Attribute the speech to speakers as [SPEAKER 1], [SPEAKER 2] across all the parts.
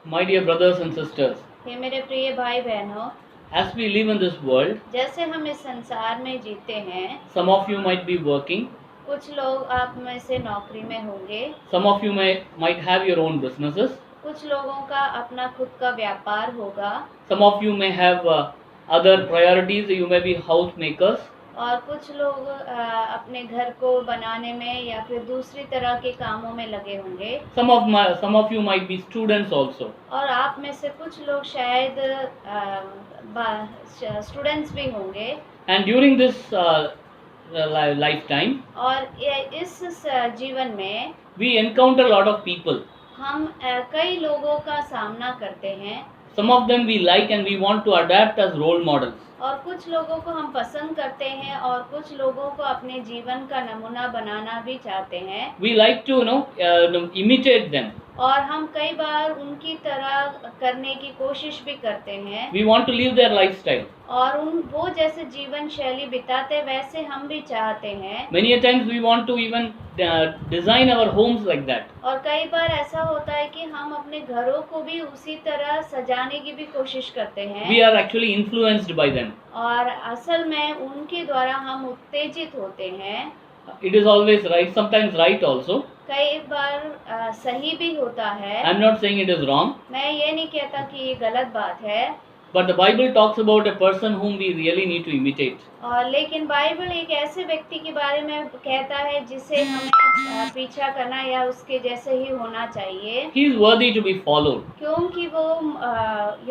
[SPEAKER 1] My dear brothers and sisters,
[SPEAKER 2] हे मेरे प्रिय भाई बहनों,
[SPEAKER 1] as we live in this world,
[SPEAKER 2] जैसे हम इस संसार में जीते हैं,
[SPEAKER 1] some of you might be working,
[SPEAKER 2] कुछ लोग आप में से नौकरी में होंगे,
[SPEAKER 1] some of you might have your own businesses,
[SPEAKER 2] कुछ लोगों का अपना खुद का व्यापार होगा,
[SPEAKER 1] some of you may have other priorities, you may be housemakers,
[SPEAKER 2] और कुछ लोग अपने घर को बनाने में या फिर दूसरी तरह के कामों में लगे होंगे।
[SPEAKER 1] some of you might be students also.
[SPEAKER 2] और आप में से कुछ लोग शायद स्टूडेंट्स भी होंगे।
[SPEAKER 1] And during this lifetime,
[SPEAKER 2] और इस जीवन में
[SPEAKER 1] we encounter a lot of people.
[SPEAKER 2] हम कई लोगों का सामना करते हैं।
[SPEAKER 1] Some of them we like and we want to adapt as role models.
[SPEAKER 2] और कुछ लोगों को हम पसंद करते हैं और कुछ लोगों को अपने जीवन का नमूना बनाना भी चाहते हैं।
[SPEAKER 1] We like to imitate them.
[SPEAKER 2] और हम कई बार उनकी तरह करने की कोशिश भी करते हैं।
[SPEAKER 1] We want to live their lifestyle.
[SPEAKER 2] और वो जैसे जीवन शैली बिताते वैसे हम भी चाहते हैं।
[SPEAKER 1] Many a times we want to even design our homes like that.
[SPEAKER 2] और कई बार ऐसा होता है कि हम अपने घरों को भी उसी तरह सजाने की भी कोशिश करते हैं।
[SPEAKER 1] We are actually influenced by them.
[SPEAKER 2] और असल में उनके द्वारा हम उत्तेजित होते हैं।
[SPEAKER 1] It is always right, sometimes right also.
[SPEAKER 2] कई बार सही भी होता है।
[SPEAKER 1] I am not saying it is wrong.
[SPEAKER 2] मैं ये नहीं कहता कि ये गलत बात है।
[SPEAKER 1] But the Bible talks about a person whom we really need to imitate.
[SPEAKER 2] और लेकिन बाइबल एक ऐसे व्यक्ति के बारे में कहता है जिसे हमें पीछा करना या उसके जैसे ही होना चाहिए।
[SPEAKER 1] He is worthy to be followed.
[SPEAKER 2] क्योंकि वो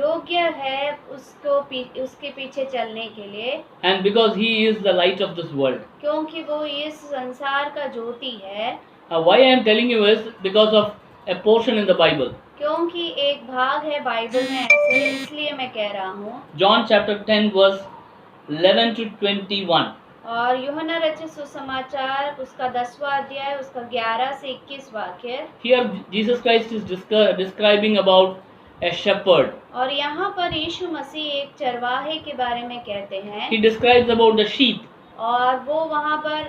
[SPEAKER 2] योग्य है उसके पीछे चलने के लिए।
[SPEAKER 1] And because he is the light of this world.
[SPEAKER 2] क्योंकि वो इस संसार का ज्योति है।
[SPEAKER 1] Why I am telling you is because of a portion in the Bible.
[SPEAKER 2] क्योंकि एक भाग है बाइबल में ऐसे, इसलिए मैं कह रहा हूँ।
[SPEAKER 1] John chapter 10 verse 11 to 21.
[SPEAKER 2] और यूहन्ना रचित सुसमाचार उसका 10वां अध्याय उसका 11 से 21 वाक्य।
[SPEAKER 1] Here Jesus Christ is describing about a shepherd.
[SPEAKER 2] और यहाँ पर यीशु मसीह एक चरवाहे के बारे में कहते हैं।
[SPEAKER 1] He describes about the sheep.
[SPEAKER 2] और वो वहाँ पर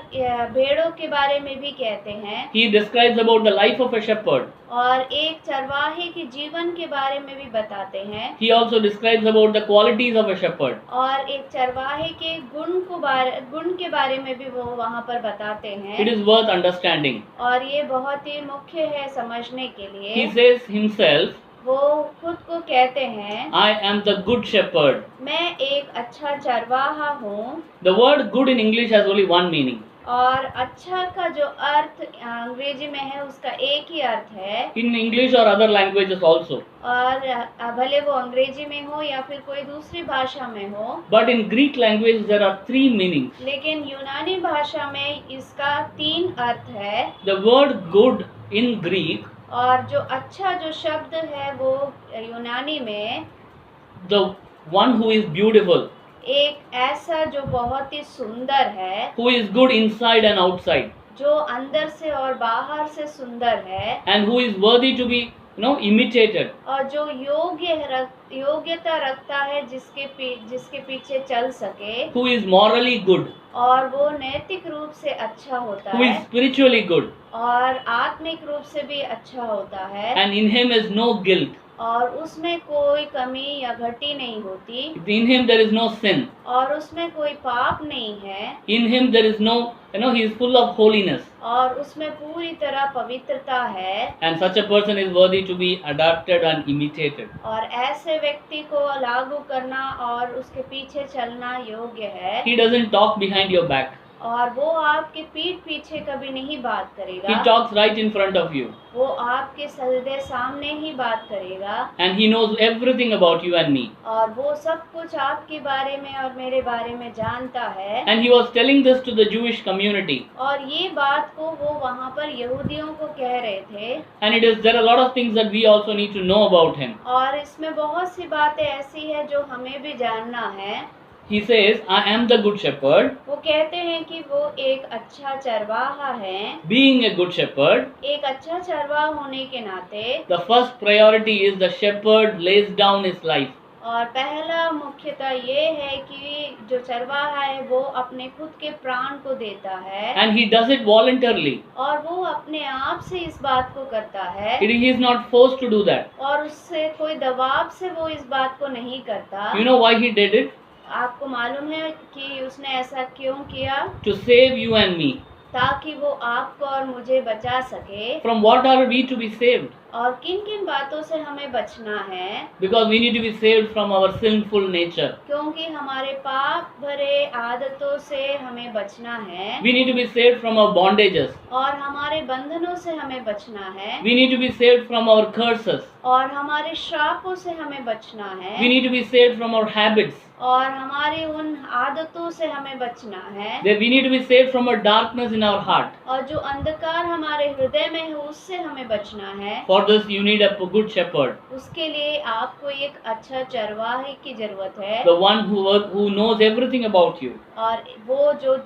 [SPEAKER 2] भेड़ों के बारे में भी कहते हैं।
[SPEAKER 1] He describes about the life of a shepherd.
[SPEAKER 2] और एक चरवाहे के जीवन के बारे में भी बताते हैं।
[SPEAKER 1] He also describes about the qualities of a shepherd.
[SPEAKER 2] और एक चरवाहे के गुण के बारे में भी वो वहाँ पर बताते हैं।
[SPEAKER 1] It is worth understanding.
[SPEAKER 2] और ये बहुत ही मुख्य है समझने के लिए।
[SPEAKER 1] He says himself,
[SPEAKER 2] वो खुद को कहते हैं,
[SPEAKER 1] I am the good shepherd.
[SPEAKER 2] मैं एक अच्छा चरवाहा हूँ।
[SPEAKER 1] The word good in English has only one meaning.
[SPEAKER 2] और अच्छा का जो अर्थ अंग्रेजी में है उसका एक ही अर्थ है।
[SPEAKER 1] In English or other languages also.
[SPEAKER 2] और भले वो अंग्रेजी में हो या फिर कोई दूसरी भाषा में हो।
[SPEAKER 1] But in Greek language there are three meanings.
[SPEAKER 2] लेकिन यूनानी भाषा में इसका 3 अर्थ है।
[SPEAKER 1] The word good in Greek,
[SPEAKER 2] और जो अच्छा जो शब्द है वो यूनानी में
[SPEAKER 1] the one who is beautiful,
[SPEAKER 2] एक ऐसा जो बहुत ही सुंदर है,
[SPEAKER 1] who is good inside and outside,
[SPEAKER 2] जो अंदर से और बाहर से सुंदर है,
[SPEAKER 1] and who is worthy to be imitated.
[SPEAKER 2] और जो योग्यता रखता है जिसके पीछे चल सके,
[SPEAKER 1] Who is morally good,
[SPEAKER 2] और वो नैतिक रूप से अच्छा होता
[SPEAKER 1] who is
[SPEAKER 2] है
[SPEAKER 1] spiritually good,
[SPEAKER 2] और आत्मिक रूप से भी अच्छा होता है।
[SPEAKER 1] and in him is no guilt.
[SPEAKER 2] और उसमें कोई कमी या घटी नहीं होती।
[SPEAKER 1] In him there is no sin.
[SPEAKER 2] और उसमें कोई पाप नहीं है।
[SPEAKER 1] In him there is no, he is full of holiness.
[SPEAKER 2] और उसमें पूरी तरह पवित्रता है।
[SPEAKER 1] And such a person is worthy to be adapted and imitated.
[SPEAKER 2] और ऐसे व्यक्ति को लागू करना और उसके पीछे चलना योग्य है।
[SPEAKER 1] He doesn't talk behind your back.
[SPEAKER 2] और वो आपके पीठ पीछे कभी नहीं बात करेगा।
[SPEAKER 1] He talks right in front of you.
[SPEAKER 2] वो आपके सीधे सामने ही बात करेगा।
[SPEAKER 1] And he knows everything about you and me.
[SPEAKER 2] और वो सब कुछ आपके बारे में और मेरे बारे में जानता है।
[SPEAKER 1] And he was telling this to the Jewish community.
[SPEAKER 2] और ये बात को वो वहाँ पर यहूदियों को कह रहे थे।
[SPEAKER 1] And there are a lot of things that we also need to know about him.
[SPEAKER 2] और इसमें बहुत सी बातें ऐसी है जो हमें भी जानना है।
[SPEAKER 1] He says, I am the good shepherd.
[SPEAKER 2] वो कहते हैं कि वो एक अच्छा चरवाहा है।
[SPEAKER 1] Being a good shepherd,
[SPEAKER 2] एक अच्छा चरवाहा होने के नाते
[SPEAKER 1] the first priority is the shepherd lays down his life.
[SPEAKER 2] और पहला मुख्यतः ये है कि जो चरवाहा है वो अपने खुद के प्राण को देता है
[SPEAKER 1] and he does it voluntarily.
[SPEAKER 2] और वो अपने आप से इस बात को करता है
[SPEAKER 1] He is not forced to do that.
[SPEAKER 2] और उससे कोई दबाव से वो इस बात को नहीं करता।
[SPEAKER 1] You know why he did it?
[SPEAKER 2] आपको मालूम है कि उसने ऐसा क्यों किया?
[SPEAKER 1] To save you and me.
[SPEAKER 2] ताकि वो आपको और मुझे बचा सके।
[SPEAKER 1] From what are we to be saved?
[SPEAKER 2] और किन किन बातों से हमें बचना है?
[SPEAKER 1] Because we need to be saved from our sinful nature.
[SPEAKER 2] क्योंकि हमारे पाप भरे आदतों से हमें बचना है।
[SPEAKER 1] We need to be saved from our bondages.
[SPEAKER 2] और हमारे बंधनों से हमें बचना है।
[SPEAKER 1] We need to be saved from our curses.
[SPEAKER 2] और हमारे श्रापों से हमें बचना है।
[SPEAKER 1] We need to be saved from our habits.
[SPEAKER 2] और हमारी उन आदतों से हमें बचना है।
[SPEAKER 1] That we need to be saved from our darkness in our heart.
[SPEAKER 2] और जो अंधकार हमारे हृदय में है उससे हमें बचना है।
[SPEAKER 1] For this you need a good shepherd.
[SPEAKER 2] उसके लिए आपको एक अच्छा चरवाहे की जरूरत है।
[SPEAKER 1] The one who knows everything about you.
[SPEAKER 2] और वो जो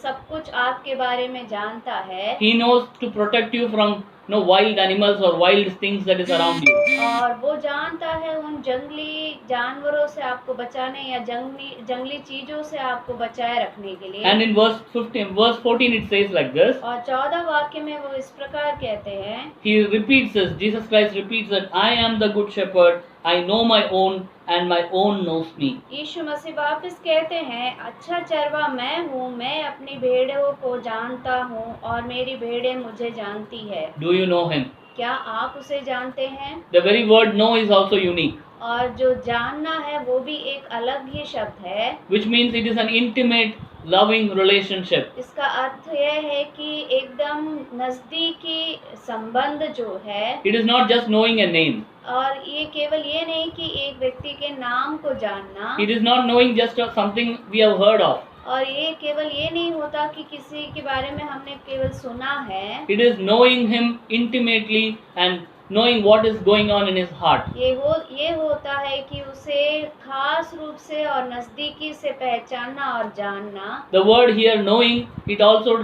[SPEAKER 2] सब कुछ आपके बारे में जानता है।
[SPEAKER 1] He knows to protect you from wild animals or wild things that is around you.
[SPEAKER 2] और वो जानता है उन जंगली जानवरों से आपको बचाने या जंगली चीजों से आपको बचाए रखने के लिए।
[SPEAKER 1] And in verse 14 it says like this.
[SPEAKER 2] और 14 वाक्य में वो इस प्रकार कहते हैं।
[SPEAKER 1] He repeats this. Jesus Christ repeats that I am the good shepherd. I know my own and my own knows me.
[SPEAKER 2] यीशु मसीह वापस कहते हैं, अच्छा चरवा मैं हूँ, मैं अपनी भेड़ों को जानता हूँ और मेरी भेड़ें मुझे जानती है।
[SPEAKER 1] Do you know him?
[SPEAKER 2] क्या आप उसे जानते हैं?
[SPEAKER 1] The very word know is also unique.
[SPEAKER 2] और जो जानना है वो भी एक अलग ही शब्द है।
[SPEAKER 1] Which means it is an intimate, loving relationship.
[SPEAKER 2] इसका अर्थ यह है कि एकदम नजदीकी संबंध जो है।
[SPEAKER 1] It is not just knowing a name.
[SPEAKER 2] और ये केवल ये नहीं कि एक व्यक्ति के नाम को जानना।
[SPEAKER 1] It is not knowing just something we have heard of.
[SPEAKER 2] और ये केवल ये नहीं होता कि किसी के बारे में हमने केवल सुना है।
[SPEAKER 1] It is knowing him intimately and knowing what is going on in his heart.
[SPEAKER 2] ये होता है कि उसे खास रूप से और नजदीकी से पहचानना और जानना।
[SPEAKER 1] The word here knowing, it also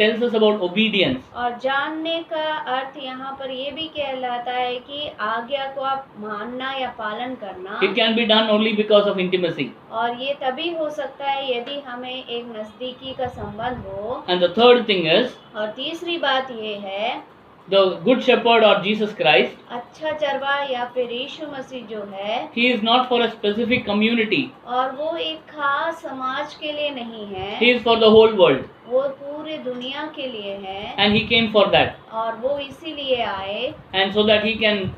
[SPEAKER 1] tells us about obedience.
[SPEAKER 2] और जानने का अर्थ यहाँ पर ये भी कहलाता है कि आज्ञा को आप मानना या पालन करना।
[SPEAKER 1] It can be done only because of intimacy.
[SPEAKER 2] और ये तभी हो सकता है यदि हमें एक नजदीकी का संबंध हो।
[SPEAKER 1] And the third thing is,
[SPEAKER 2] और तीसरी बात ये है,
[SPEAKER 1] the good shepherd or Jesus Christ,
[SPEAKER 2] अच्छा चरवा या फिर यीशु मसीह जो है,
[SPEAKER 1] he is not for a specific community.
[SPEAKER 2] और वो एक खास समाज के लिए नहीं है।
[SPEAKER 1] He is for the whole world.
[SPEAKER 2] वो पूरे दुनिया के लिए है।
[SPEAKER 1] And he came for that.
[SPEAKER 2] और वो इसीलिए आए।
[SPEAKER 1] And so that he can,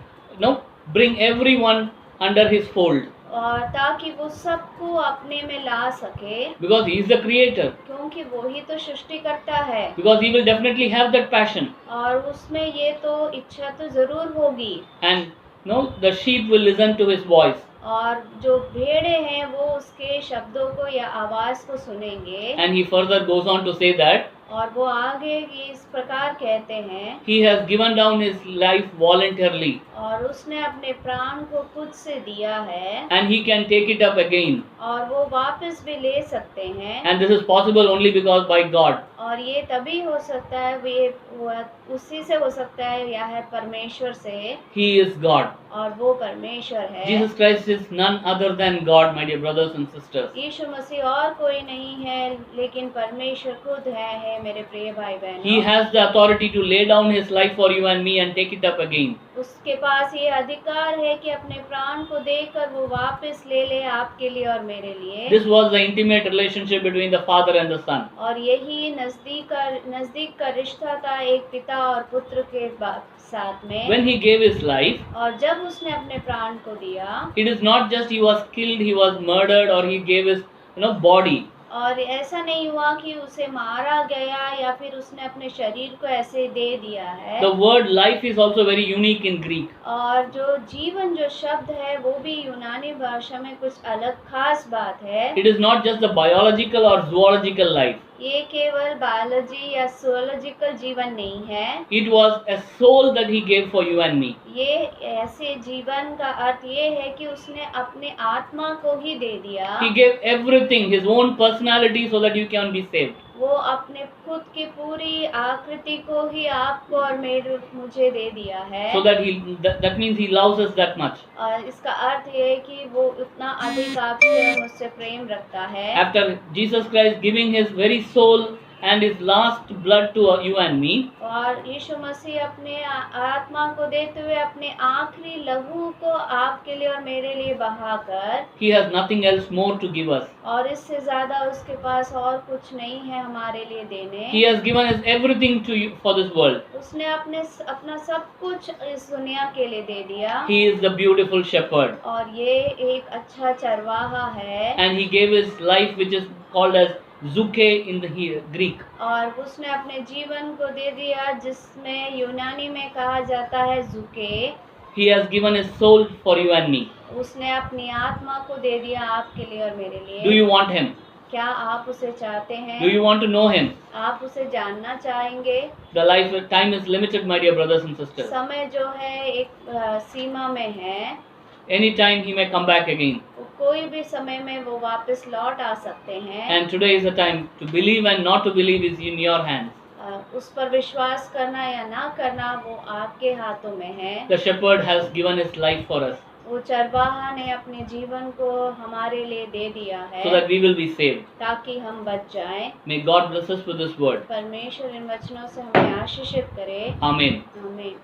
[SPEAKER 1] bring everyone under his fold.
[SPEAKER 2] और ताकि वो सबको अपने में ला सके।
[SPEAKER 1] Because he is the creator.
[SPEAKER 2] क्योंकि वो ही तो सृष्टि करता है।
[SPEAKER 1] Because he will definitely have that passion.
[SPEAKER 2] और उसमें ये तो इच्छा तो जरूर होगी।
[SPEAKER 1] And the sheep will listen to his voice.
[SPEAKER 2] और जो भेड़े हैं वो उसके शब्दों को या आवाज को सुनेंगे।
[SPEAKER 1] And he further goes on to say that
[SPEAKER 2] और वो आगे इस प्रकार कहते हैं,
[SPEAKER 1] he has given down his life voluntarily.
[SPEAKER 2] और उसने अपने प्राण को खुद से दिया है।
[SPEAKER 1] And he can take it up again.
[SPEAKER 2] और वो वापस भी ले सकते हैं।
[SPEAKER 1] And this is possible only because by God.
[SPEAKER 2] और ये तभी हो सकता है, वो उसी से हो सकता है या है परमेश्वर से।
[SPEAKER 1] He is God.
[SPEAKER 2] और वो परमेश्वर है।
[SPEAKER 1] Jesus Christ is none other than God, my dear brothers and sisters.
[SPEAKER 2] यीशु मसीह और कोई नहीं है लेकिन परमेश्वर खुद है मेरे प्रिय भाई बहनों।
[SPEAKER 1] He has the authority to lay down his life for you and me and take it up again.
[SPEAKER 2] उसके पास ये अधिकार है कि अपने प्राण को देकर वो वापस ले ले आपके लिए और मेरे लिए।
[SPEAKER 1] This was the intimate relationship between the father and the son.
[SPEAKER 2] और यही नजदीक का रिश्ता था एक पिता और पुत्र के साथ में।
[SPEAKER 1] When he gave his life,
[SPEAKER 2] और जब उसने अपने प्राण को दिया,
[SPEAKER 1] it is not just he was killed, he was murdered, or he gave his body.
[SPEAKER 2] और ऐसा नहीं हुआ कि उसे मारा गया या फिर उसने अपने शरीर को ऐसे दे दिया है।
[SPEAKER 1] The word life is also very unique in Greek.
[SPEAKER 2] और जो जीवन जो शब्द है वो भी यूनानी भाषा में कुछ अलग खास बात है।
[SPEAKER 1] It is not just the biological or zoological life.
[SPEAKER 2] ये केवल बायोलॉजी या zoological जीवन नहीं है।
[SPEAKER 1] It was a soul that he gave for you and me.
[SPEAKER 2] ये ऐसे जीवन का अर्थ ये है कि उसने अपने आत्मा को ही दे दिया।
[SPEAKER 1] He gave everything, his own personality, so that you can be saved.
[SPEAKER 2] वो अपने खुद की पूरी आकृति को ही आपको और मुझे दे दिया है।
[SPEAKER 1] So that means he loves us that much.
[SPEAKER 2] और इसका अर्थ ये है कि वो उतना अधिक आपसे और मुझसे प्रेम रखता है।
[SPEAKER 1] After Jesus Christ giving his very soul and his last blood to you and me,
[SPEAKER 2] और यीशु मसीह अपने आत्मा को देते हुए अपने आखिरी लहू को आपके लिए और मेरे लिए बहाकर,
[SPEAKER 1] he has nothing else more to give us.
[SPEAKER 2] और इससे ज्यादा उसके पास और कुछ नहीं है हमारे लिए देने।
[SPEAKER 1] He has given us everything to you for this world.
[SPEAKER 2] उसने अपना सब कुछ इस दुनिया के लिए दे दिया।
[SPEAKER 1] He is the beautiful shepherd.
[SPEAKER 2] और ये एक अच्छा चरवाहा है।
[SPEAKER 1] And he gave his life, which is called as Zuke in the Greek.
[SPEAKER 2] और उसने अपने जीवन को दे दिया, जिसमें यूनानी में कहा जाता है जुके।
[SPEAKER 1] He has given his soul for you and me.
[SPEAKER 2] उसने अपनी आत्मा को दे दिया आपके लिए और मेरे लिए।
[SPEAKER 1] Do you want him?
[SPEAKER 2] क्या आप उसे चाहते हैं?
[SPEAKER 1] Do you want to know him?
[SPEAKER 2] आप उसे जानना चाहेंगे?
[SPEAKER 1] The time is limited, my dear brothers and sisters.
[SPEAKER 2] समय जो है एक सीमा में है।
[SPEAKER 1] Anytime he may come back again.
[SPEAKER 2] कोई भी समय में वो वापस लौट आ सकते हैं।
[SPEAKER 1] And today is the time to believe and not to believe is in your hands.
[SPEAKER 2] उस पर विश्वास करना या ना करना वो आपके हाथों में है।
[SPEAKER 1] The shepherd has given his life for us,
[SPEAKER 2] वो चरवाहा ने अपने जीवन को हमारे लिए दे दिया है,
[SPEAKER 1] so that we will be saved.
[SPEAKER 2] ताकि हम बच जाएं।
[SPEAKER 1] May God bless us with this word.
[SPEAKER 2] परमेश्वर इन वचनों से हमें आशीषित करे।
[SPEAKER 1] Amen.
[SPEAKER 2] आमीन।